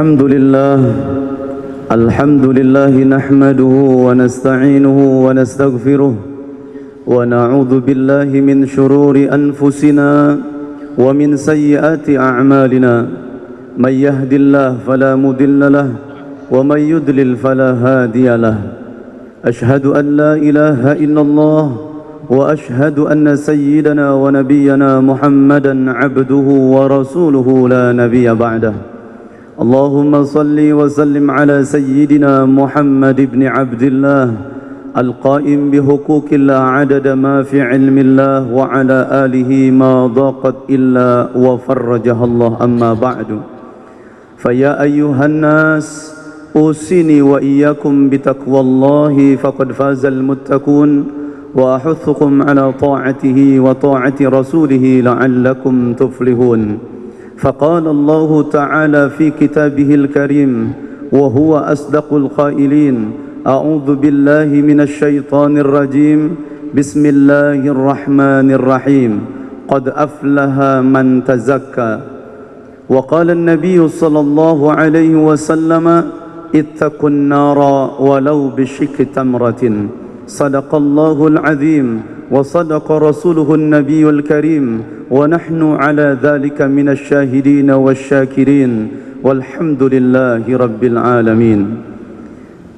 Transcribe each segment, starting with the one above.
الحمد لله نحمده ونستعينه ونستغفره ونعوذ بالله من شرور أنفسنا ومن سيئات أعمالنا من يهد الله فلا مضل له ومن يضلل فلا هادي له أشهد أن لا إله إلا الله وأشهد أن سيدنا ونبينا محمدا عبده ورسوله لا نبي بعده اللهم صل وسلم على سيدنا محمد بن عبد الله القائم بحقوق الله عدد ما في علم الله وعلى آله ما ضاقت إلا وفرجها الله أما بعد فيا أيها الناس أوصيني وإياكم بتقوى الله فقد فاز المتقون وأحثكم على طاعته وطاعة رسوله لعلكم تفلحون فقال الله تعالى في كتابه الكريم وهو أصدق القائلين أعوذ بالله من الشيطان الرجيم بسم الله الرحمن الرحيم قد أفلح من تزكى وقال النبي صلى الله عليه وسلم اتقوا النار ولو بشق تمرة صدق الله العظيم وصدق رسوله النبي الكريم ونحن على ذلك من الشاهدين والشاكرين والحمد لله رب العالمين.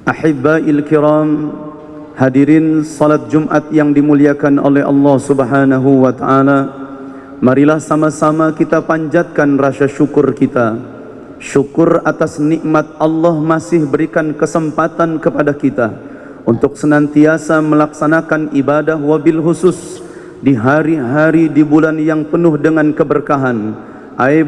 Ahibba'il kiram, hadirin salat Jumat yang dimuliakan oleh Allah Subhanahu wa taala. Marilah sama-sama kita panjatkan rasa syukur kita. Syukur atas nikmat Allah masih berikan kesempatan kepada kita untuk senantiasa melaksanakan ibadah wabil khusus di hari-hari di bulan yang penuh dengan keberkahan,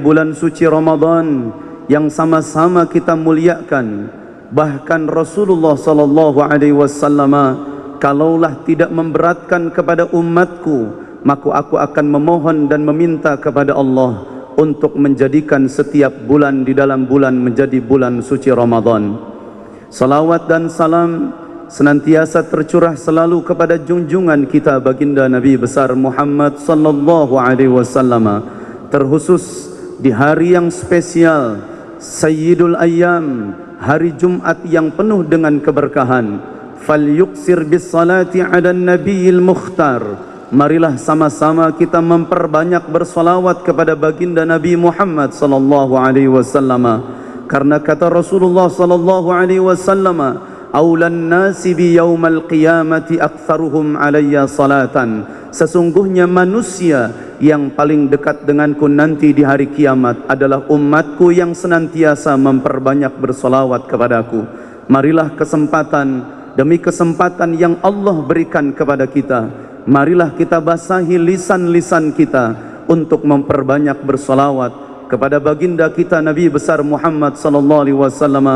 bulan suci Ramadan yang sama-sama kita muliakan. Bahkan Rasulullah sallallahu alaihi wasallam, kalaulah tidak memberatkan kepada umatku, maka aku akan memohon dan meminta kepada Allah untuk menjadikan setiap bulan di dalam bulan menjadi bulan suci Ramadan. Salawat dan salam senantiasa tercurah selalu kepada junjungan kita baginda Nabi besar Muhammad sallallahu alaihi wasallam, terkhusus di hari yang spesial Sayyidul Ayyam, hari Jumat yang penuh dengan keberkahan. Falyuksir bis salati ala nabiyil mukhtar, marilah sama-sama kita memperbanyak bersalawat kepada baginda Nabi Muhammad sallallahu alaihi wasallam, karena kata Rasulullah sallallahu alaihi wasallam, aulan nasi bi yaumal qiyamati aktsaruhum alayya salatan, sesungguhnya manusia yang paling dekat denganku nanti di hari kiamat adalah umatku yang senantiasa memperbanyak bersolawat kepadaku. Marilah kesempatan demi kesempatan yang Allah berikan kepada kita, marilah kita basahi lisan-lisan kita untuk memperbanyak bersolawat kepada baginda kita Nabi besar Muhammad sallallahu alaihi wasallam.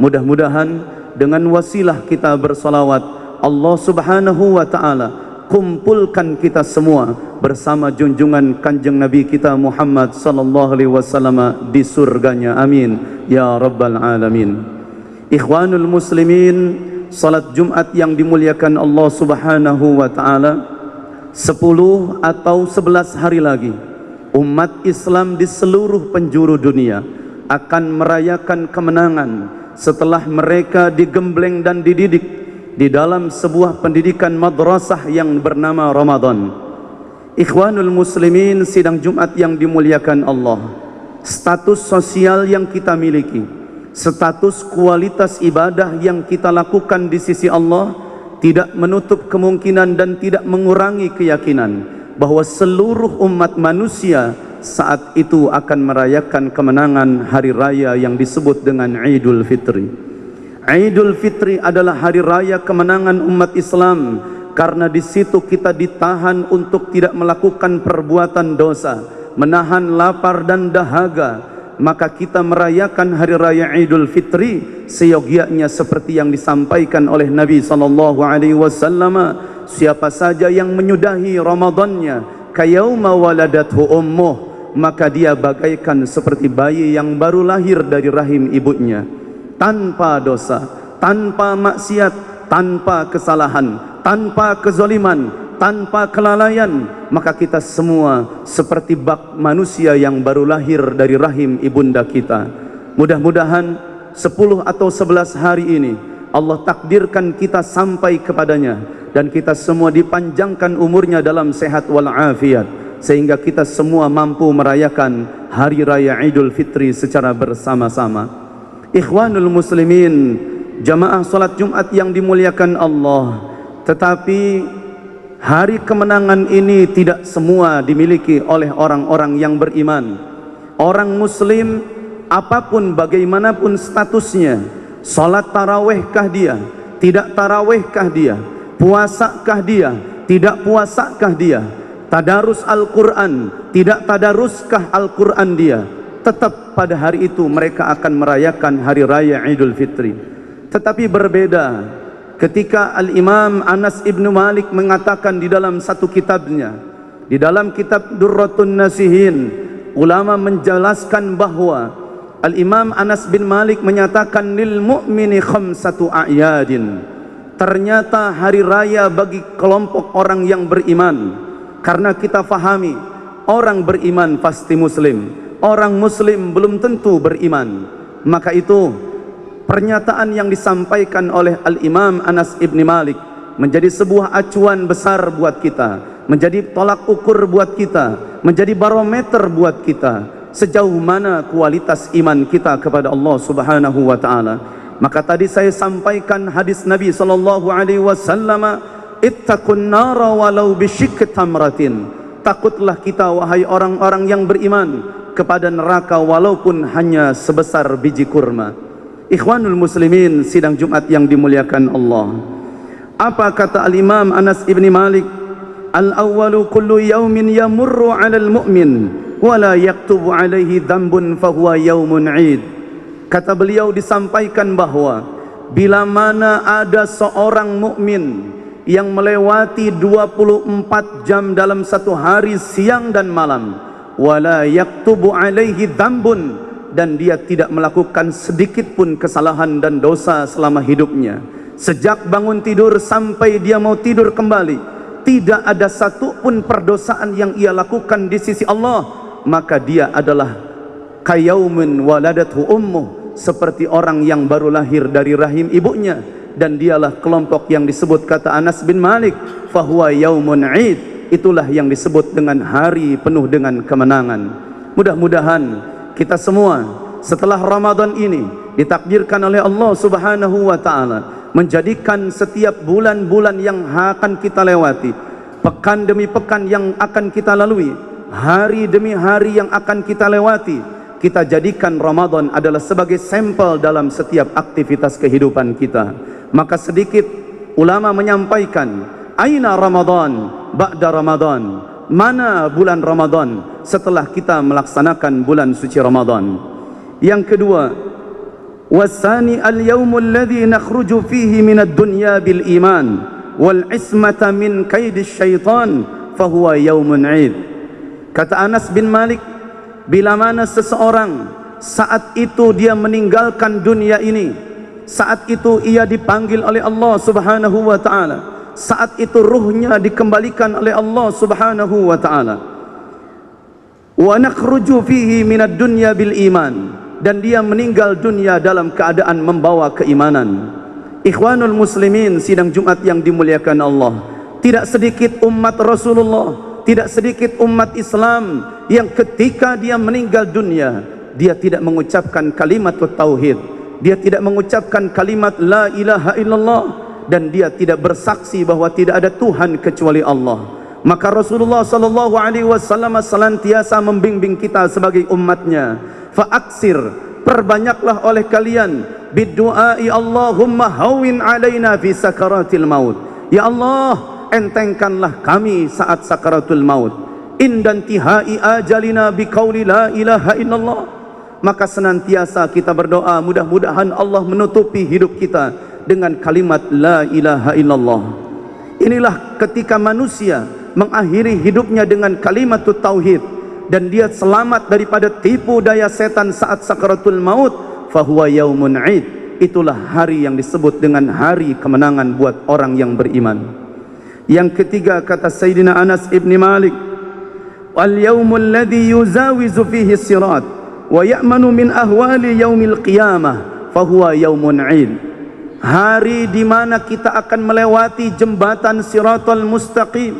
Mudah-mudahan dengan wasilah kita bersalawat, Allah Subhanahu wa taala kumpulkan kita semua bersama junjungan kanjeng Nabi kita Muhammad sallallahu alaihi wasallam di surganya. Amin ya rabbal alamin. Ikhwanul muslimin, salat Jumat yang dimuliakan Allah Subhanahu wa taala, 10 atau 11 hari lagi umat Islam di seluruh penjuru dunia akan merayakan kemenangan setelah mereka digembleng dan dididik di dalam sebuah pendidikan madrasah yang bernama Ramadan. Ikhwanul muslimin, sidang Jumat yang dimuliakan Allah, status sosial yang kita miliki, status kualitas ibadah yang kita lakukan di sisi Allah tidak menutup kemungkinan dan tidak mengurangi keyakinan bahwa seluruh umat manusia saat itu akan merayakan kemenangan hari raya yang disebut dengan Idul Fitri. Idul Fitri adalah hari raya kemenangan umat Islam, karena di situ kita ditahan untuk tidak melakukan perbuatan dosa, menahan lapar dan dahaga. Maka kita merayakan hari raya Idul Fitri seyogyanya seperti yang disampaikan oleh Nabi sallallahu alaihi wasallam, siapa saja yang menyudahi Ramadannya kayauma waladathu ummuh, maka dia bagaikan seperti bayi yang baru lahir dari rahim ibunya, tanpa dosa, tanpa maksiat, tanpa kesalahan, tanpa kezaliman, tanpa kelalaian. Maka kita semua seperti bak manusia yang baru lahir dari rahim ibunda kita. Mudah-mudahan 10 atau 11 hari ini Allah takdirkan kita sampai kepadanya, dan kita semua dipanjangkan umurnya dalam sehat walafiat, sehingga kita semua mampu merayakan Hari Raya Idul Fitri secara bersama-sama. Ikhwanul muslimin, jamaah salat Jumat yang dimuliakan Allah, tetapi hari kemenangan ini tidak semua dimiliki oleh orang-orang yang beriman. Orang muslim apapun bagaimanapun statusnya, salat tarawihkah dia, tidak tarawihkah dia, puasakah dia, tidak puasakah dia, tadarus Al-Quran, tidak tadaruskah Al-Quran dia, tetap pada hari itu mereka akan merayakan Hari Raya Idul Fitri. Tetapi berbeda ketika Al-Imam Anas ibn Malik mengatakan di dalam satu kitabnya, di dalam kitab Durratun Nasihin, ulama menjelaskan bahwa Al-Imam Anas bin Malik menyatakan lil mu'mini khamsatu a'yadin. Ternyata hari raya bagi kelompok orang yang beriman, karena kita fahami orang beriman pasti muslim, orang muslim belum tentu beriman. Maka itu pernyataan yang disampaikan oleh Al-Imam Anas ibn Malik menjadi sebuah acuan besar buat kita, menjadi tolak ukur buat kita, menjadi barometer buat kita sejauh mana kualitas iman kita kepada Allah Subhanahu wa taala. Maka tadi saya sampaikan hadis Nabi sallallahu alaihi wasallam, ittaqun nara walau bisyikki tamratin. Takutlah kita wahai orang-orang yang beriman kepada neraka walaupun hanya sebesar biji kurma. Ikhwanul muslimin sidang Jumat yang dimuliakan Allah. Apa kata Al-Imam Anas ibn Malik? Al-awwalu kullu yawmin yamurru 'alal mu'min wala yaktubu alaihi dhanbun fahuwa yaumun 'id. Kata beliau disampaikan bahwa bila mana ada seorang mukmin yang melewati 24 jam dalam satu hari siang dan malam, wala yaktubu alaihi dhanbun, dan dia tidak melakukan sedikit pun kesalahan dan dosa selama hidupnya, sejak bangun tidur sampai dia mau tidur kembali, tidak ada satu pun perdosaan yang ia lakukan di sisi Allah, maka dia adalah kayaumin waladathu ummuh, seperti orang yang baru lahir dari rahim ibunya, dan dialah kelompok yang disebut kata Anas bin Malik fahuwa yaumun 'id, itulah yang disebut dengan hari penuh dengan kemenangan. Mudah-mudahan kita semua setelah Ramadan ini ditakdirkan oleh Allah Subhanahu wa taala menjadikan setiap bulan-bulan yang akan kita lewati, pekan demi pekan yang akan kita lalui, hari demi hari yang akan kita lewati, kita jadikan Ramadan adalah sebagai sampel dalam setiap aktivitas kehidupan kita. Maka sedikit ulama menyampaikan, aina Ramadan ba'da Ramadan, mana bulan Ramadan setelah kita melaksanakan bulan suci Ramadan. Yang kedua, wasani al-yawmul ladzi nakhruju fihi minad dunya bil iman wal ismata min kaidis syaitan fahuwa yaumun 'id. Kata Anas bin Malik, bila mana seseorang saat itu dia meninggalkan dunia ini, saat itu ia dipanggil oleh Allah Subhanahu wa taala, saat itu ruhnya dikembalikan oleh Allah Subhanahu wa taala, wa nakhruju fihi minad dunya bil iman, dan dia meninggal dunia dalam keadaan membawa keimanan. Ikhwanul muslimin sidang Jumat yang dimuliakan Allah, tidak sedikit umat Rasulullah, tidak sedikit umat Islam yang ketika dia meninggal dunia, dia tidak mengucapkan kalimat tauhid, dia tidak mengucapkan kalimat la ilaha illallah, dan dia tidak bersaksi bahwa tidak ada Tuhan kecuali Allah. Maka Rasulullah sallallahu alaihi wasallam senantiasa membimbing kita sebagai umatnya, fa'aksir, perbanyaklah oleh kalian bidu'ai Allahumma hawin alaina fi sakaratil maut, ya Allah entengkanlah kami saat sakaratul maut, indantihai ajalina biqauli la ilaha illallah. Maka senantiasa kita berdoa, mudah-mudahan Allah menutupi hidup kita dengan kalimat la ilaha illallah. Inilah ketika manusia mengakhiri hidupnya dengan kalimat tauhid, dan dia selamat daripada tipu daya setan saat sakaratul maut, fahuwa yaumun 'id, itulah hari yang disebut dengan hari kemenangan buat orang yang beriman. Yang ketiga, kata Sayyidina Anas ibn Malik, wal yaumul ladzi yuzawizu fihi sirat wa ya'manu min ahwali yaumil qiyamah fahuwa yaumun 'id. Hari di mana kita akan melewati jembatan Siratal Mustaqim,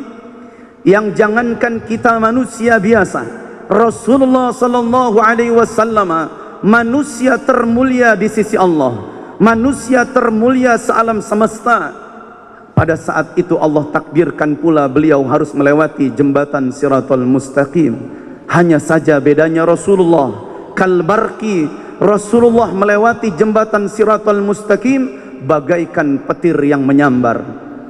yang jangankan kita manusia biasa, Rasulullah sallallahu alaihi wasallam manusia termulia di sisi Allah, manusia termulia sealam semesta. Pada saat itu Allah takdirkan pula beliau harus melewati jembatan Siratal Mustaqim. Hanya saja bedanya Rasulullah kalbarki, Rasulullah melewati jembatan Siratal Mustaqim bagaikan petir yang menyambar.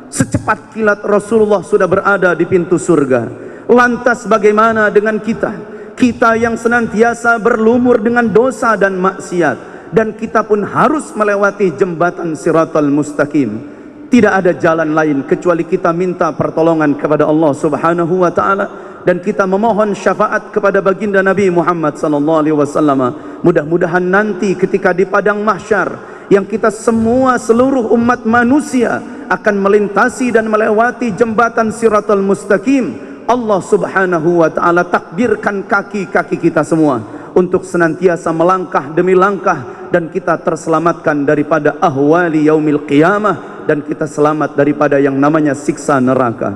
Secepat kilat Rasulullah sudah berada di pintu surga. Lantas bagaimana dengan kita? Kita yang senantiasa berlumur dengan dosa dan maksiat, dan kita pun harus melewati jembatan Siratal Mustaqim. Tidak ada jalan lain kecuali kita minta pertolongan kepada Allah Subhanahu wa taala, dan kita memohon syafaat kepada baginda Nabi Muhammad sallallahu alaihi wasallam. Mudah-mudahan nanti ketika di padang mahsyar, yang kita semua seluruh umat manusia akan melintasi dan melewati jembatan Siratal Mustaqim, Allah Subhanahu wa taala takdirkan kaki-kaki kita semua untuk senantiasa melangkah demi langkah, dan kita terselamatkan daripada ahwali yaumil qiyamah, dan kita selamat daripada yang namanya siksa neraka.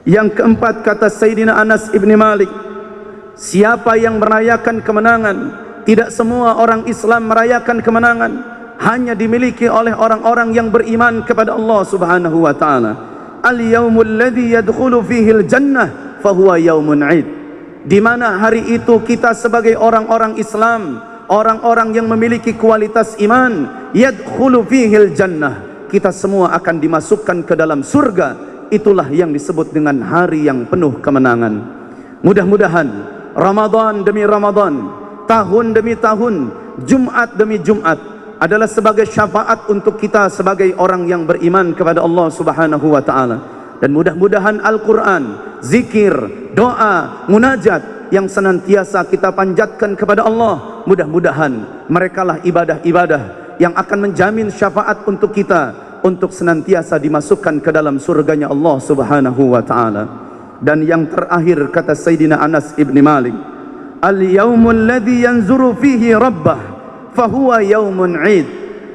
Yang keempat, kata Sayyidina Anas ibn Malik, siapa yang merayakan kemenangan? Tidak semua orang Islam merayakan kemenangan, hanya dimiliki oleh orang-orang yang beriman kepada Allah Subhanahu wa taala. Al-yaumul ladzi yadkhulu fihi al-jannah fahuwa yaumun 'id. Di mana hari itu kita sebagai orang-orang Islam, orang-orang yang memiliki kualitas iman, yadkhulu fihi al-jannah, kita semua akan dimasukkan ke dalam surga. Itulah yang disebut dengan hari yang penuh kemenangan. Mudah-mudahan Ramadan demi Ramadan, tahun demi tahun, Jumat demi Jumat adalah sebagai syafaat untuk kita sebagai orang yang beriman kepada Allah Subhanahu wa taala. Dan mudah-mudahan Al-Quran, zikir, doa, munajat yang senantiasa kita panjatkan kepada Allah, mudah-mudahan merekalah ibadah-ibadah yang akan menjamin syafaat untuk kita, untuk senantiasa dimasukkan ke dalam surganya Allah Subhanahu wa taala. Dan yang terakhir, kata Sayyidina Anas ibn Malik, al-yaumul ladzi yanzuru fihi rabbah fahuwa yaumun 'id.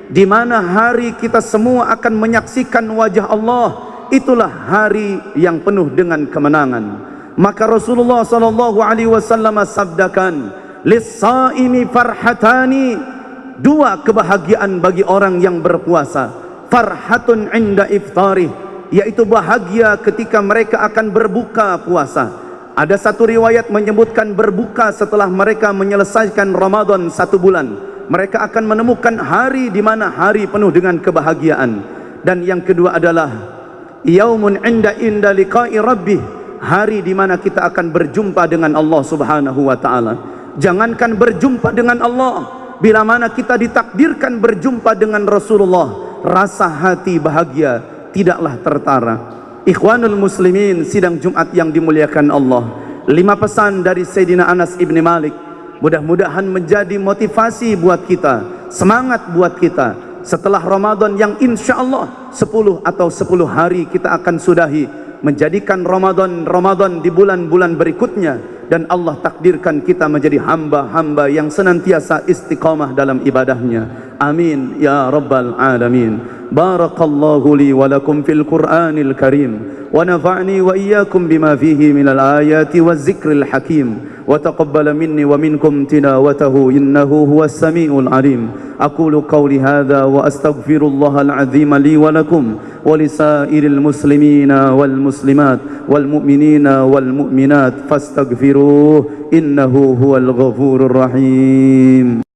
Di mana hari kita semua akan menyaksikan wajah Allah, itulah hari yang penuh dengan kemenangan. Maka Rasulullah sallallahu alaihi wasallam sabdakan, lis-shaimi farhatani, dua kebahagiaan bagi orang yang berpuasa. Farhatun 'inda iftarih, yaitu bahagia ketika mereka akan berbuka puasa. Ada satu riwayat menyebutkan berbuka setelah mereka menyelesaikan Ramadan 1 bulan. Mereka akan menemukan hari di mana hari penuh dengan kebahagiaan. Dan yang kedua adalah yaumun 'inda liqa'i rabbih, hari di mana kita akan berjumpa dengan Allah Subhanahu wa taala. Jangankan berjumpa dengan Allah, bila mana kita ditakdirkan berjumpa dengan Rasulullah, rasa hati bahagia tidaklah tertara. Ikhwanul muslimin, sidang Jumat yang dimuliakan Allah, 5 pesan dari Sayyidina Anas ibn Malik mudah-mudahan menjadi motivasi buat kita, semangat buat kita setelah Ramadan yang insya Allah 10 atau 10 hari kita akan sudahi, menjadikan Ramadan di bulan-bulan berikutnya, dan Allah takdirkan kita menjadi hamba-hamba yang senantiasa istiqamah dalam ibadahnya. Amin ya rabbal alamin. Barakallahu li wa lakum fil Qur'anil Karim, wa nafa'ni wa iyyakum bima fihi minal ayati waz zikril hakim, wa taqabbala minni wa minkum tilawatahu innahu huwas samiul alim. Aqulu qawli hadha wa astaghfirullahal azim li wa lakum wa lisairil muslimina wal muslimat wal mu'minina wal mu'minat fastaghfiruh innahu huwal ghafurur rahim.